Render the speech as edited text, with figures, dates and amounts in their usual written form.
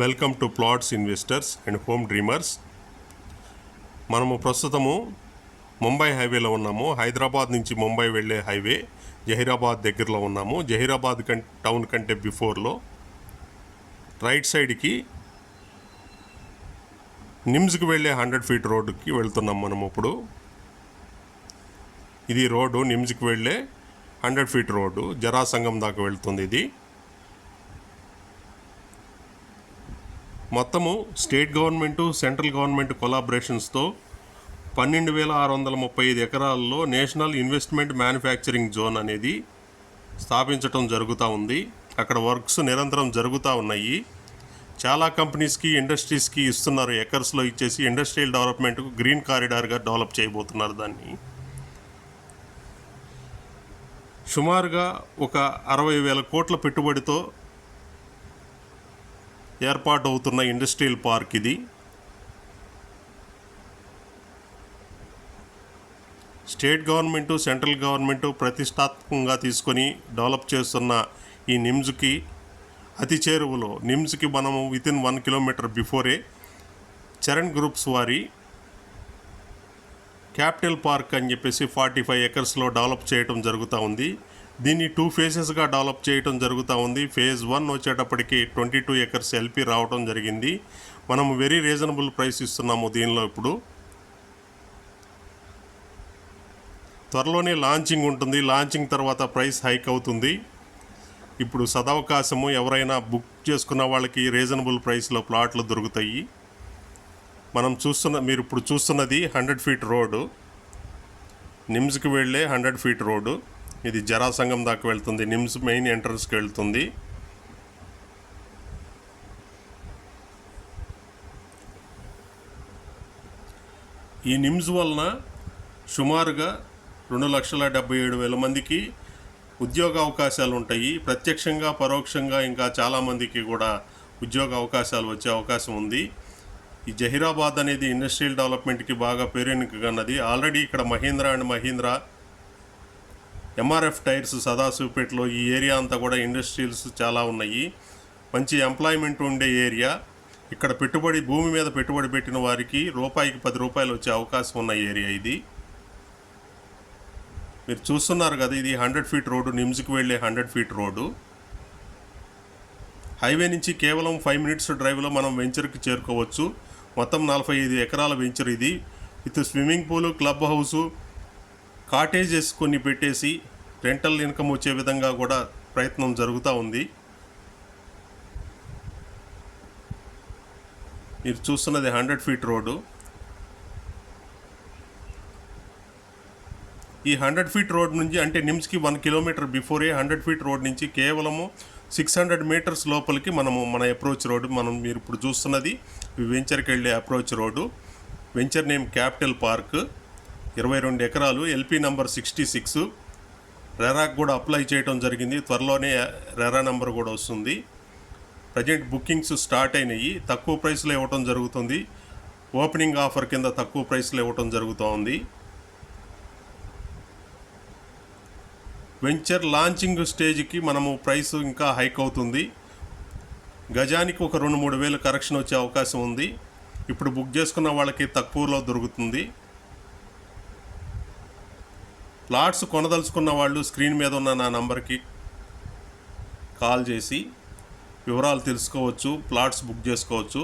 Welcome to plots investors and home dreamers. మనము ప్రస్తుతము ముంబై హైవేలో ఉన్నాము. హైదరాబాద్ నుంచి ముంబై వెళ్ళే హైవే జహీరాబాద్ దగ్గరలో ఉన్నాము. జహీరాబాద్ టౌన్ కంటే బిఫోర్లో రైట్ సైడ్కి నిమ్స్కి వెళ్ళే 100 ఫీట్ రోడ్డుకి వెళ్తున్నాం మనం ఇప్పుడు. ఇది రోడ్డు, నిమ్స్కి వెళ్ళే 100 ఫీట్ రోడ్డు జరాసంగం దాకా వెళ్తుంది. ఇది మొత్తము స్టేట్ గవర్నమెంటు సెంట్రల్ గవర్నమెంట్ కొలాబరేషన్స్తో 12,635 ఎకరాల్లో నేషనల్ ఇన్వెస్ట్మెంట్ మ్యానుఫ్యాక్చరింగ్ జోన్ అనేది స్థాపించడం జరుగుతూ ఉంది. అక్కడ వర్క్స్ నిరంతరం జరుగుతూ ఉన్నాయి. చాలా కంపెనీస్కి, ఇండస్ట్రీస్కి ఇస్తున్నారు. ఎకర్స్లో ఇచ్చేసి ఇండస్ట్రియల్ డెవలప్మెంట్కు గ్రీన్ కారిడార్గా డెవలప్ చేయబోతున్నారు. దాన్ని సుమారుగా ఒక 60,000 కోట్ల పెట్టుబడితో ఏర్పాటు అవుతున్న ఇండస్ట్రియల్ పార్క్ ఇది. స్టేట్ గవర్నమెంటు, సెంట్రల్ గవర్నమెంటు ప్రతిష్టాత్మకంగా తీసుకొని డెవలప్ చేస్తున్న ఈ నిమ్స్కి అతి చేరువలో, నిమ్స్కి మనము within 1 kilometre before Charan groups వారి క్యాపిటల్ పార్క్ అని చెప్పేసి 45 ఎకర్స్లో డెవలప్ చేయడం జరుగుతూ ఉంది. దీన్ని 2 ఫేజెస్గా డెవలప్ చేయడం జరుగుతూ ఉంది. ఫేజ్ 1 వచ్చేటప్పటికి 22 ఎకర్స్ ఎల్పి రావడం జరిగింది. మనం వెరీ రీజనబుల్ ప్రైస్ ఇస్తున్నాము దీనిలో. ఇప్పుడు త్వరలోనే లాంచింగ్ ఉంటుంది. లాంచింగ్ తర్వాత ప్రైస్ హైక్ అవుతుంది. ఇప్పుడు సదవకాశము, ఎవరైనా బుక్ చేసుకున్న వాళ్ళకి రీజనబుల్ ప్రైస్లో ప్లాట్లు దొరుకుతాయి. మీరు ఇప్పుడు చూస్తున్నది 100 ఫీట్ రోడ్డు, నిమ్స్కి వెళ్ళే 100 ఫీట్ రోడ్డు. ఇది జరాసంగం దాకా వెళ్తుంది. నిమ్స్ మెయిన్ ఎంట్రన్స్కి వెళ్తుంది. ఈ నిమ్స్ వలన సుమారుగా 2,77,000 మందికి ఉద్యోగ అవకాశాలు ఉంటాయి. ప్రత్యక్షంగా, పరోక్షంగా ఇంకా చాలామందికి కూడా ఉద్యోగ అవకాశాలు వచ్చే అవకాశం ఉంది. ఈ జహీరాబాద్ అనేది ఇండస్ట్రియల్ డెవలప్మెంట్కి బాగా పేరెన్నికన్నది. ఆల్రెడీ ఇక్కడ Mahindra and Mahindra, MRF tyres సదాశివపేటలో ఈ ఏరియా అంతా కూడా ఇండస్ట్రియల్స్ చాలా ఉన్నాయి. మంచి ఎంప్లాయ్మెంట్ ఉండే ఏరియా. ఇక్కడ భూమి మీద పెట్టుబడి పెట్టిన వారికి రూపాయికి 10 రూపాయలు వచ్చే అవకాశం ఉన్న ఏరియా ఇది. మీరు చూస్తున్నారు కదా, ఇది 100 ఫీట్ రోడ్డు, నిమ్స్కి వెళ్ళే 100 ఫీట్ రోడ్డు. హైవే నుంచి కేవలం 5 మినిట్స్ డ్రైవ్లో మనం వెంచర్కి చేరుకోవచ్చు. మొత్తం 45 ఎకరాల వెంచర్ ఇది. With swimming pool, club house, cottages కొన్ని పెట్టేసి రెంటల్ ఇన్కమ్ వచ్చే విధంగా కూడా ప్రయత్నం జరుగుతూ ఉంది. మీరు చూస్తున్నది 100 ఫీట్ రోడ్డు. ఈ 100 ఫీట్ రోడ్ నుంచి, అంటే నిమ్స్కి 1 కిలోమీటర్ బిఫోరే 100 ఫీట్ రోడ్ నుంచి కేవలము 600 మీటర్స్ లోపలికి మన అప్రోచ్ రోడ్డు. మీరు ఇప్పుడు చూస్తున్నది వెంచర్కి వెళ్ళే approach road. Venture name capital park. 22 ఎకరాలు, ఎల్పి నంబర్ 66. రెరాకు కూడా అప్లై చేయడం జరిగింది. త్వరలోనే రెరా నెంబర్ కూడా వస్తుంది. ప్రజెంట్ బుకింగ్స్ స్టార్ట్ అయినాయి. తక్కువ ప్రైస్లో ఇవ్వటం జరుగుతుంది. ఓపెనింగ్ ఆఫర్ కింద తక్కువ ప్రైస్లో ఇవ్వటం జరుగుతూ ఉంది. వెంచర్ లాంచింగ్ స్టేజ్కి మనము ప్రైస్ ఇంకా హైక్ అవుతుంది. గజానికి ఒక 2-3 వేలు కరెక్షన్ వచ్చే అవకాశం ఉంది. ఇప్పుడు బుక్ చేసుకున్న వాళ్ళకి తక్కువలో దొరుకుతుంది. ప్లాట్స్ కొనదలుచుకున్న వాళ్ళు స్క్రీన్ మీద ఉన్న నా నంబర్కి కాల్ చేసి వివరాలు తెలుసుకోవచ్చు, ప్లాట్స్ బుక్ చేసుకోవచ్చు.